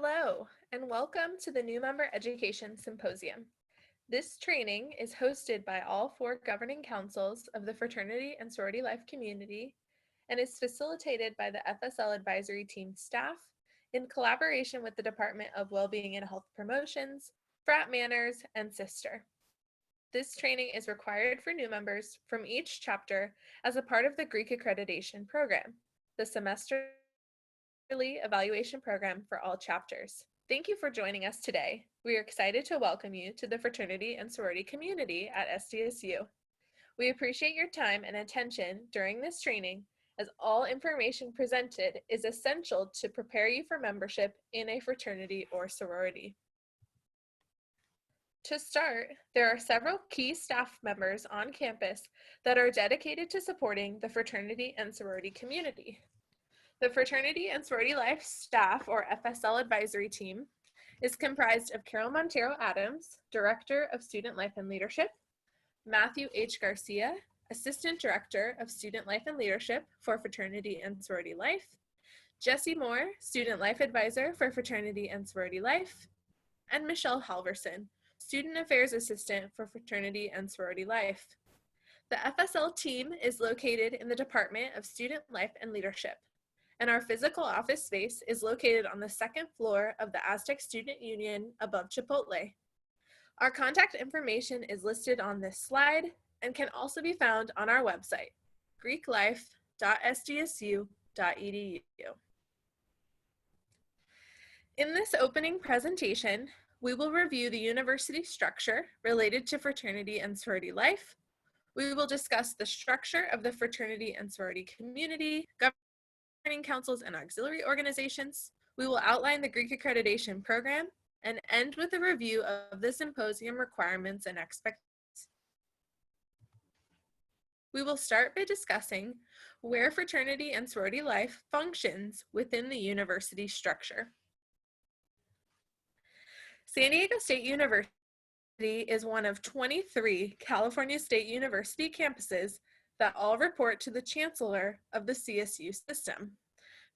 Hello, and welcome to the new Member Education Symposium. This training is hosted by all four governing councils of the Fraternity and Sorority Life community and is facilitated by the FSL advisory team staff in collaboration with the Department of Wellbeing and Health Promotions, Frat Manners, and Sister. This training is required for new members from each chapter as a part of the Greek Accreditation program, the semesterly evaluation program for all chapters. Thank you for joining us today. We are excited to welcome you to the fraternity and sorority community at SDSU. We appreciate your time and attention during this training, as all information presented is essential to prepare you for membership in a fraternity or sorority. To start, there are several key staff members on campus that are dedicated to supporting the fraternity and sorority community. The Fraternity and Sorority Life staff, or FSL advisory team, is comprised of Carol Montero Adams, Director of Student Life and Leadership, Matthew H. Garcia, Assistant Director of Student Life and Leadership for Fraternity and Sorority Life, Jesse Moore, Student Life Advisor for Fraternity and Sorority Life, and Michelle Halverson, Student Affairs Assistant for Fraternity and Sorority Life. The FSL team is located in the Department of Student Life and Leadership, and our physical office space is located on the second floor of the Aztec Student Union above Chipotle. Our contact information is listed on this slide and can also be found on our website, greeklife.sdsu.edu. In this opening presentation, we will review the university structure related to fraternity and sorority life. We will discuss the structure of the fraternity and sorority community, governing councils and auxiliary organizations. We will outline the Greek Accreditation program and end with a review of the symposium requirements and expectations. We will start by discussing where fraternity and sorority life functions within the university structure. San Diego State University is one of 23 California State University campuses that all report to the Chancellor of the CSU system.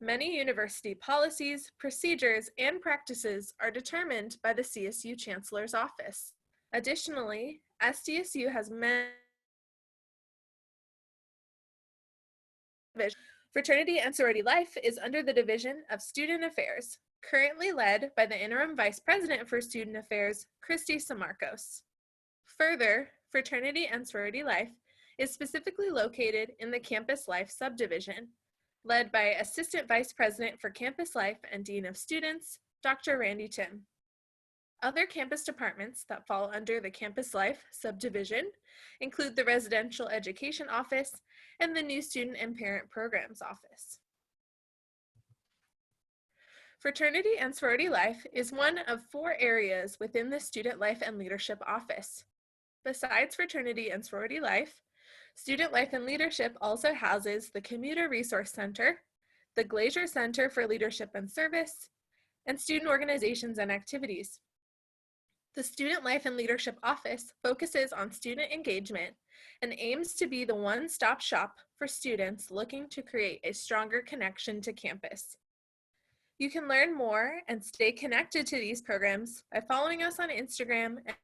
Many university policies, procedures, and practices are determined by the CSU Chancellor's office. Additionally, SDSU has many Fraternity and Sorority Life is under the Division of Student Affairs, currently led by the Interim Vice President for Student Affairs, Christy Samarcos. Further, Fraternity and Sorority Life is specifically located in the Campus Life subdivision, led by Assistant Vice President for Campus Life and Dean of Students, Dr. Randy Tim. Other campus departments that fall under the Campus Life subdivision include the Residential Education Office and the New Student and Parent Programs Office. Fraternity and Sorority Life is one of 4 areas within the Student Life and Leadership Office. Besides Fraternity and Sorority Life, Student Life and Leadership also houses the Commuter Resource Center, the Glazier Center for Leadership and Service, and student organizations and activities. The Student Life and Leadership Office focuses on student engagement and aims to be the one-stop shop for students looking to create a stronger connection to campus. You can learn more and stay connected to these programs by following us on Instagram and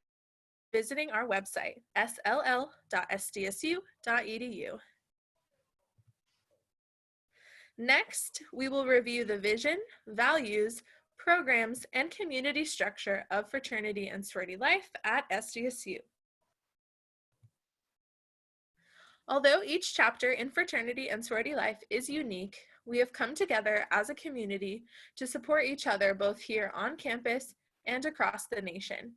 visiting our website, sll.sdsu.edu. Next, we will review the vision, values, programs, and community structure of Fraternity and Sorority Life at SDSU. Although each chapter in Fraternity and Sorority Life is unique, we have come together as a community to support each other both here on campus and across the nation.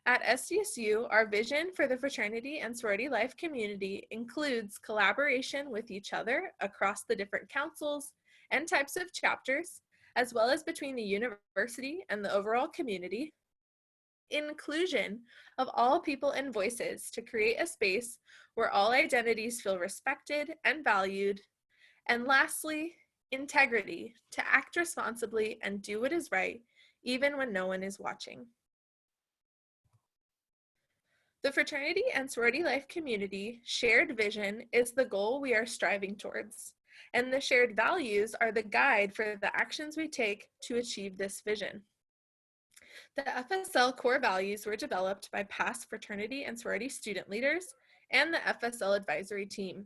At SDSU, our vision for the Fraternity and Sorority Life community includes collaboration with each other across the different councils and types of chapters, as well as between the university and the overall community, inclusion of all people and voices to create a space where all identities feel respected and valued, and lastly, integrity to act responsibly and do what is right, even when no one is watching. The Fraternity and Sorority Life community shared vision is the goal we are striving towards, and the shared values are the guide for the actions we take to achieve this vision. The FSL core values were developed by past fraternity and sorority student leaders and the FSL advisory team.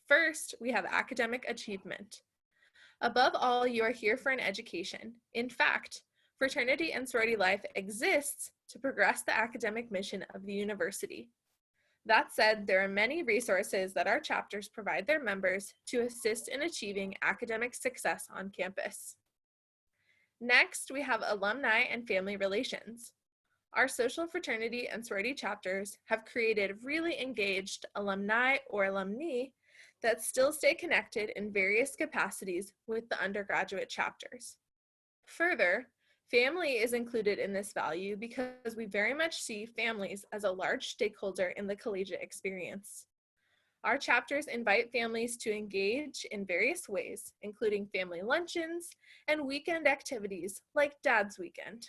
First, we have academic achievement. Above all, you are here for an education. In fact, fraternity and sorority life exists to progress the academic mission of the university. That said, there are many resources that our chapters provide their members to assist in achieving academic success on campus. Next, we have alumni and family relations. Our social fraternity and sorority chapters have created really engaged alumni or alumni that still stay connected in various capacities with the undergraduate chapters. Further, family is included in this value because we very much see families as a large stakeholder in the collegiate experience. Our chapters invite families to engage in various ways, including family luncheons and weekend activities like Dad's Weekend.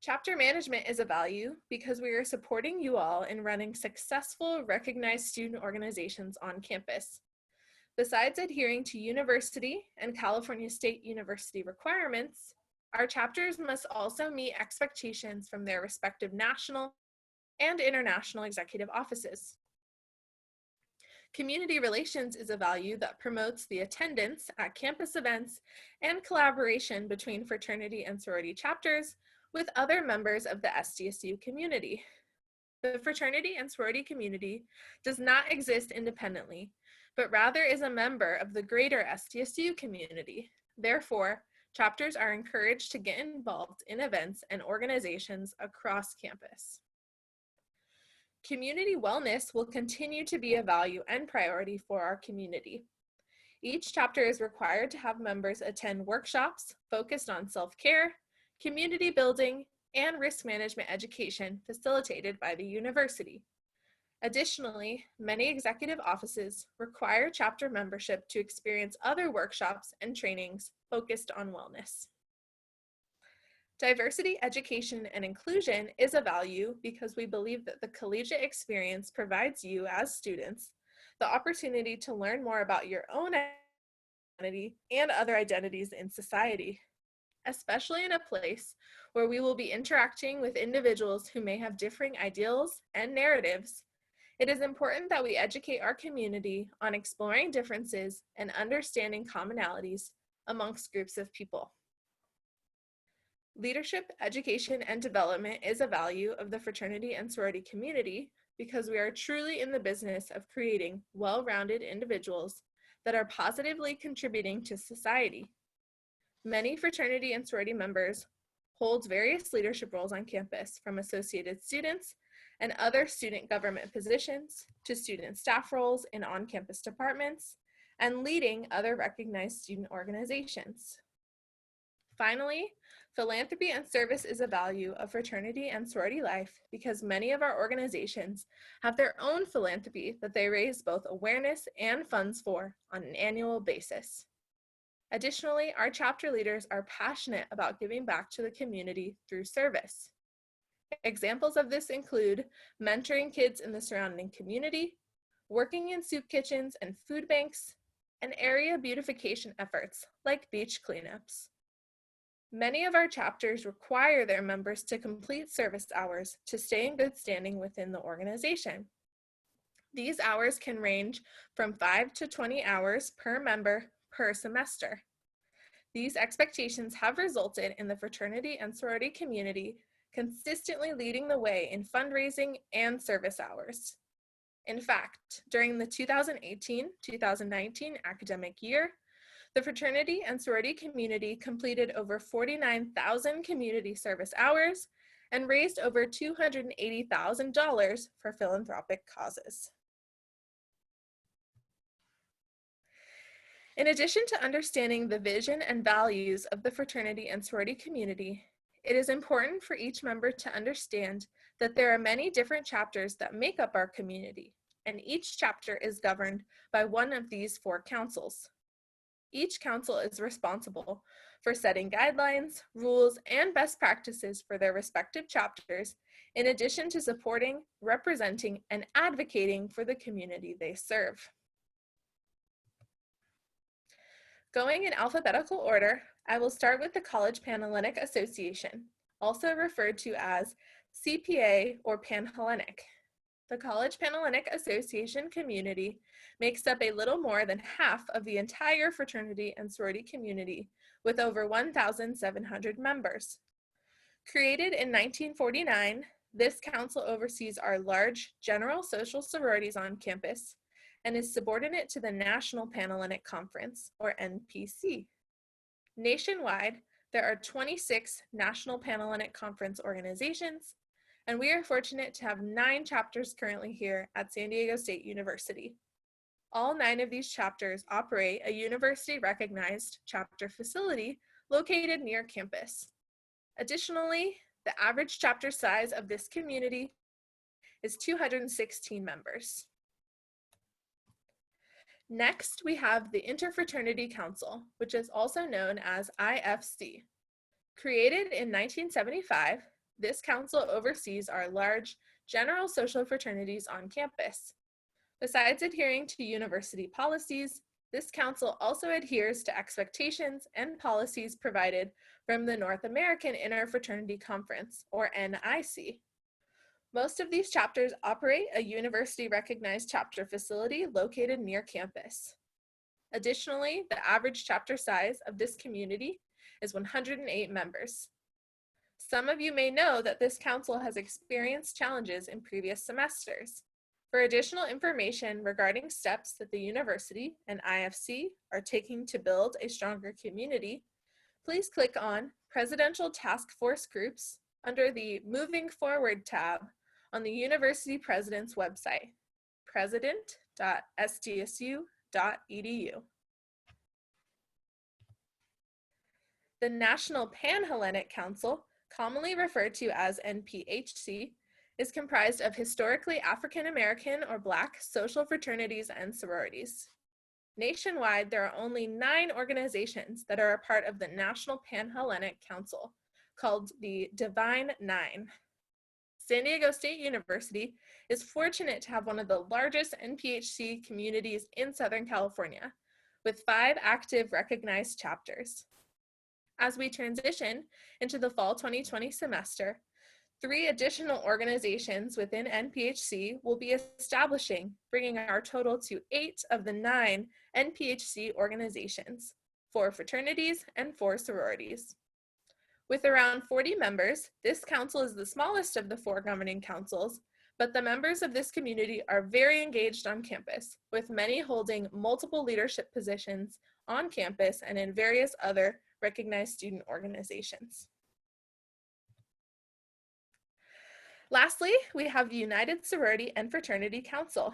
Chapter management is a value because we are supporting you all in running successful, recognized student organizations on campus. Besides adhering to university and California State University requirements, our chapters must also meet expectations from their respective national and international executive offices. Community relations is a value that promotes the attendance at campus events and collaboration between fraternity and sorority chapters with other members of the SDSU community. The fraternity and sorority community does not exist independently, but rather is a member of the greater SDSU community. Therefore, chapters are encouraged to get involved in events and organizations across campus. Community wellness will continue to be a value and priority for our community. Each chapter is required to have members attend workshops focused on self-care, community building, and risk management education facilitated by the university. Additionally, many executive offices require chapter membership to experience other workshops and trainings focused on wellness. Diversity, education, and inclusion is a value because we believe that the collegiate experience provides you as students the opportunity to learn more about your own identity and other identities in society, especially in a place where we will be interacting with individuals who may have differing ideals and narratives. It is important that we educate our community on exploring differences and understanding commonalities amongst groups of people. Leadership, education, and development is a value of the fraternity and sorority community because we are truly in the business of creating well-rounded individuals that are positively contributing to society. Many fraternity and sorority members hold various leadership roles on campus, from associated students and other student government positions to student staff roles in on-campus departments and leading other recognized student organizations. Finally, philanthropy and service is a value of fraternity and sorority life because many of our organizations have their own philanthropy that they raise both awareness and funds for on an annual basis. Additionally, our chapter leaders are passionate about giving back to the community through service. Examples of this include mentoring kids in the surrounding community, working in soup kitchens and food banks, and area beautification efforts like beach cleanups. Many of our chapters require their members to complete service hours to stay in good standing within the organization. These hours can range from 5 to 20 hours per member per semester. These expectations have resulted in the fraternity and sorority community consistently leading the way in fundraising and service hours. In fact, during the 2018-2019 academic year, the fraternity and sorority community completed over 49,000 community service hours and raised over $280,000 for philanthropic causes. In addition to understanding the vision and values of the fraternity and sorority community, it is important for each member to understand that there are many different chapters that make up our community, and each chapter is governed by one of these 4 councils. Each council is responsible for setting guidelines, rules, and best practices for their respective chapters, in addition to supporting, representing, and advocating for the community they serve. Going in alphabetical order, I will start with the College Panhellenic Association, also referred to as CPA or Panhellenic. The College Panhellenic Association community makes up a little more than half of the entire fraternity and sorority community, with over 1,700 members. Created in 1949, this council oversees our large general social sororities on campus and is subordinate to the National Panhellenic Conference, or NPC. Nationwide, there are 26 National Panhellenic Conference organizations, and we are fortunate to have 9 chapters currently here at San Diego State University. All 9 of these chapters operate a university-recognized chapter facility located near campus. Additionally, the average chapter size of this community is 216 members. Next, we have the Interfraternity Council, which is also known as IFC. Created in 1975, this council oversees our large general social fraternities on campus. Besides adhering to university policies, this council also adheres to expectations and policies provided from the North American Interfraternity Conference, or NIC. Most of these chapters operate a university-recognized chapter facility located near campus. Additionally, the average chapter size of this community is 108 members. Some of you may know that this council has experienced challenges in previous semesters. For additional information regarding steps that the university and IFC are taking to build a stronger community, please click on Presidential Task Force Groups under the Moving Forward tab on the university president's website, president.sdsu.edu. The National Panhellenic Council, commonly referred to as NPHC, is comprised of historically African American or Black social fraternities and sororities. Nationwide, there are only 9 organizations that are a part of the National Panhellenic Council, called the Divine Nine. San Diego State University is fortunate to have one of the largest NPHC communities in Southern California, with 5 active recognized chapters. As we transition into the fall 2020 semester, 3 additional organizations within NPHC will be establishing, bringing our total to 8 of the 9 NPHC organizations, 4 fraternities and 4 sororities. With around 40 members, this council is the smallest of the 4 governing councils, but the members of this community are very engaged on campus, with many holding multiple leadership positions on campus and in various other recognized student organizations. Lastly, we have the United Sorority and Fraternity Council.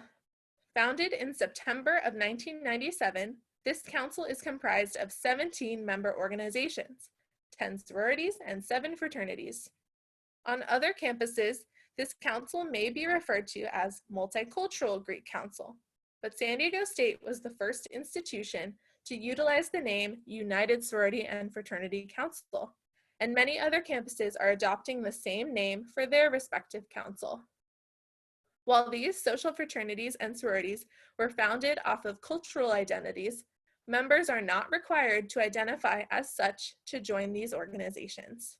Founded in September of 1997, this council is comprised of 17 member organizations, 10 sororities and 7 fraternities. On other campuses, this council may be referred to as Multicultural Greek Council, but San Diego State was the first institution to utilize the name United Sorority and Fraternity Council, and many other campuses are adopting the same name for their respective council. While these social fraternities and sororities were founded off of cultural identities, members are not required to identify as such to join these organizations.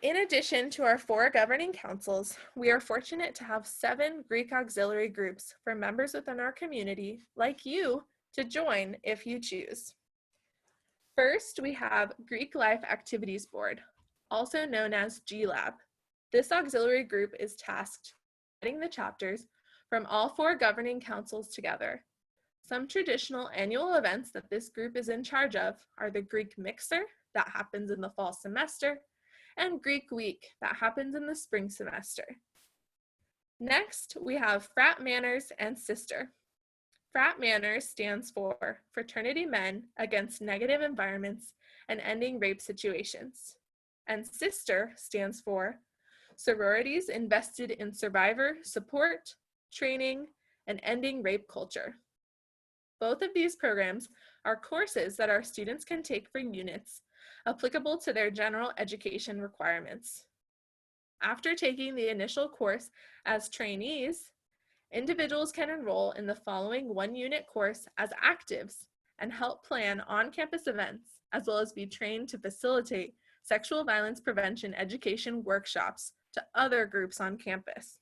In addition to our 4 governing councils, we are fortunate to have 7 Greek auxiliary groups for members within our community, like you, to join if you choose. First, we have Greek Life Activities Board, also known as GLAB. This auxiliary group is tasked with getting the chapters from all 4 governing councils together. Some traditional annual events that this group is in charge of are the Greek Mixer, that happens in the fall semester, and Greek Week, that happens in the spring semester. Next, we have Frat Manners and Sister. Frat Manners stands for Fraternity Men Against Negative Environments and Ending Rape Situations. And Sister stands for Sororities Invested in Survivor Support, Training, and Ending Rape Culture. Both of these programs are courses that our students can take for units applicable to their general education requirements. After taking the initial course as trainees Individuals can enroll in the following one-unit course as actives and help plan on-campus events, as well as be trained to facilitate sexual violence prevention education workshops to other groups on campus.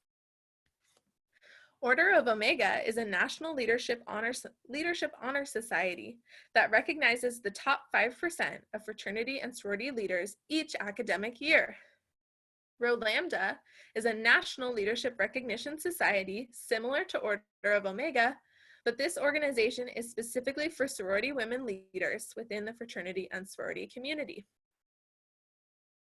Order of Omega is a national leadership honor society that recognizes the top 5% of fraternity and sorority leaders each academic year. Rho Lambda is a national leadership recognition society similar to Order of Omega, but this organization is specifically for sorority women leaders within the fraternity and sorority community.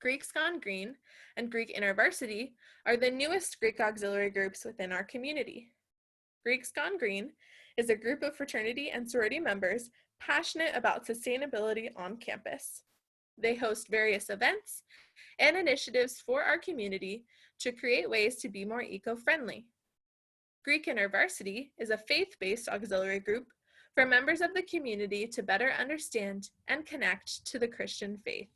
Greeks Gone Green and Greek InterVarsity are the newest Greek auxiliary groups within our community. Greeks Gone Green is a group of fraternity and sorority members passionate about sustainability on campus. They host various events and initiatives for our community to create ways to be more eco-friendly. Greek InterVarsity is a faith-based auxiliary group for members of the community to better understand and connect to the Christian faith.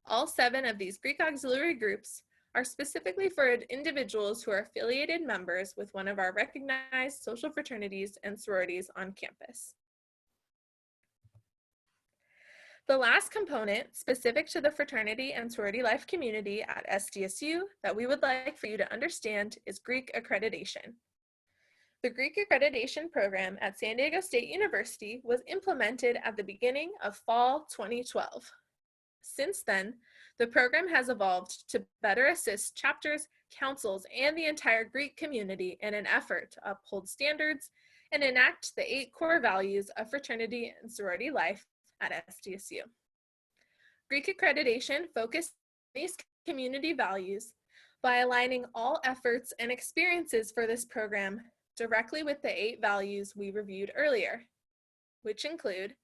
All 7 of these Greek auxiliary groups are specifically for individuals who are affiliated members with one of our recognized social fraternities and sororities on campus. The last component specific to the fraternity and sorority life community at SDSU that we would like for you to understand is Greek accreditation. The Greek accreditation program at San Diego State University was implemented at the beginning of fall 2012. Since then, the program has evolved to better assist chapters, councils, and the entire Greek community in an effort to uphold standards and enact the 8 core values of fraternity and sorority life at SDSU. Greek accreditation focused on these community values by aligning all efforts and experiences for this program directly with the 8 values we reviewed earlier, which include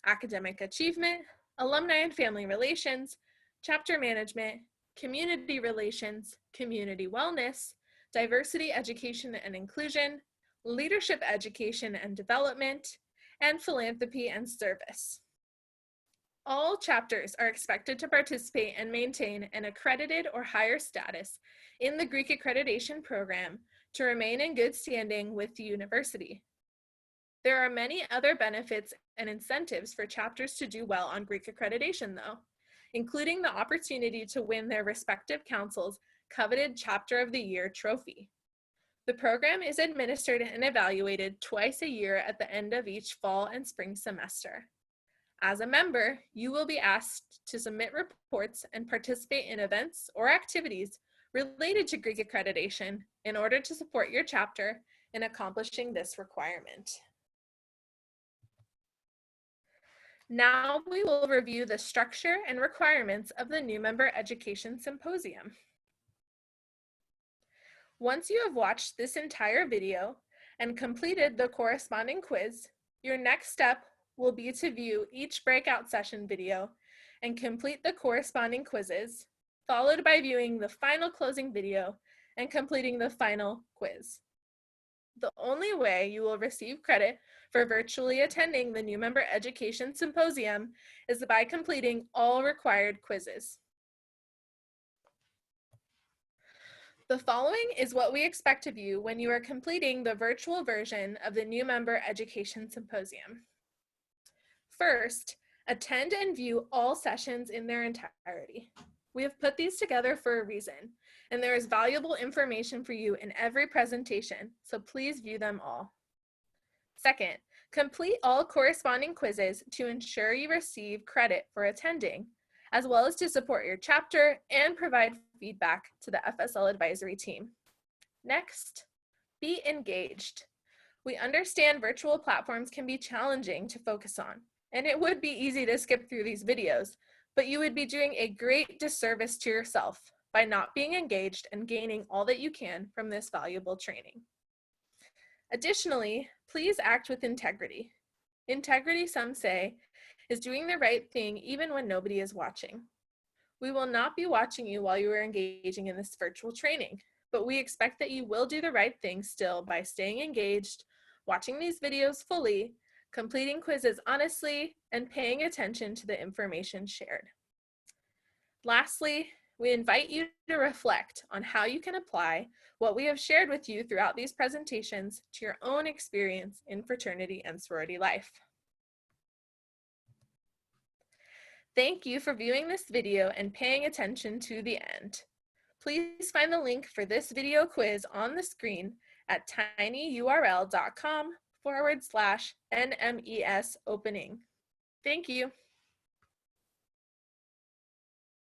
academic achievement, alumni and family relations, chapter management, community relations, community wellness, diversity, education and inclusion, leadership education and development, and philanthropy and service. All chapters are expected to participate and maintain an accredited or higher status in the Greek accreditation program to remain in good standing with the university. There are many other benefits and incentives for chapters to do well on Greek accreditation, though, including the opportunity to win their respective council's coveted Chapter of the Year trophy. The program is administered and evaluated twice a year at the end of each fall and spring semester. As a member, you will be asked to submit reports and participate in events or activities related to Greek accreditation in order to support your chapter in accomplishing this requirement. Now we will review the structure and requirements of the new Member Education Symposium. Once you have watched this entire video and completed the corresponding quiz, your next step will be to view each breakout session video and complete the corresponding quizzes, followed by viewing the final closing video and completing the final quiz. The only way you will receive credit for virtually attending the New Member Education Symposium is by completing all required quizzes. The following is what we expect of you when you are completing the virtual version of the New Member Education Symposium. First, attend and view all sessions in their entirety. We have put these together for a reason, and there is valuable information for you in every presentation, so please view them all. Second, complete all corresponding quizzes to ensure you receive credit for attending, as well as to support your chapter and provide feedback to the FSL advisory team. Next, be engaged. We understand virtual platforms can be challenging to focus on, and it would be easy to skip through these videos, but you would be doing a great disservice to yourself by not being engaged and gaining all that you can from this valuable training. Additionally, please act with integrity. Integrity, some say, is doing the right thing even when nobody is watching. We will not be watching you while you are engaging in this virtual training, but we expect that you will do the right thing still by staying engaged, watching these videos fully, completing quizzes honestly, and paying attention to the information shared. Lastly, We invite you to reflect on how you can apply what we have shared with you throughout these presentations to your own experience in fraternity and sorority life. Thank you for viewing this video and paying attention to the end. Please find the link for this video quiz on the screen at tinyurl.com/NMES opening. Thank you.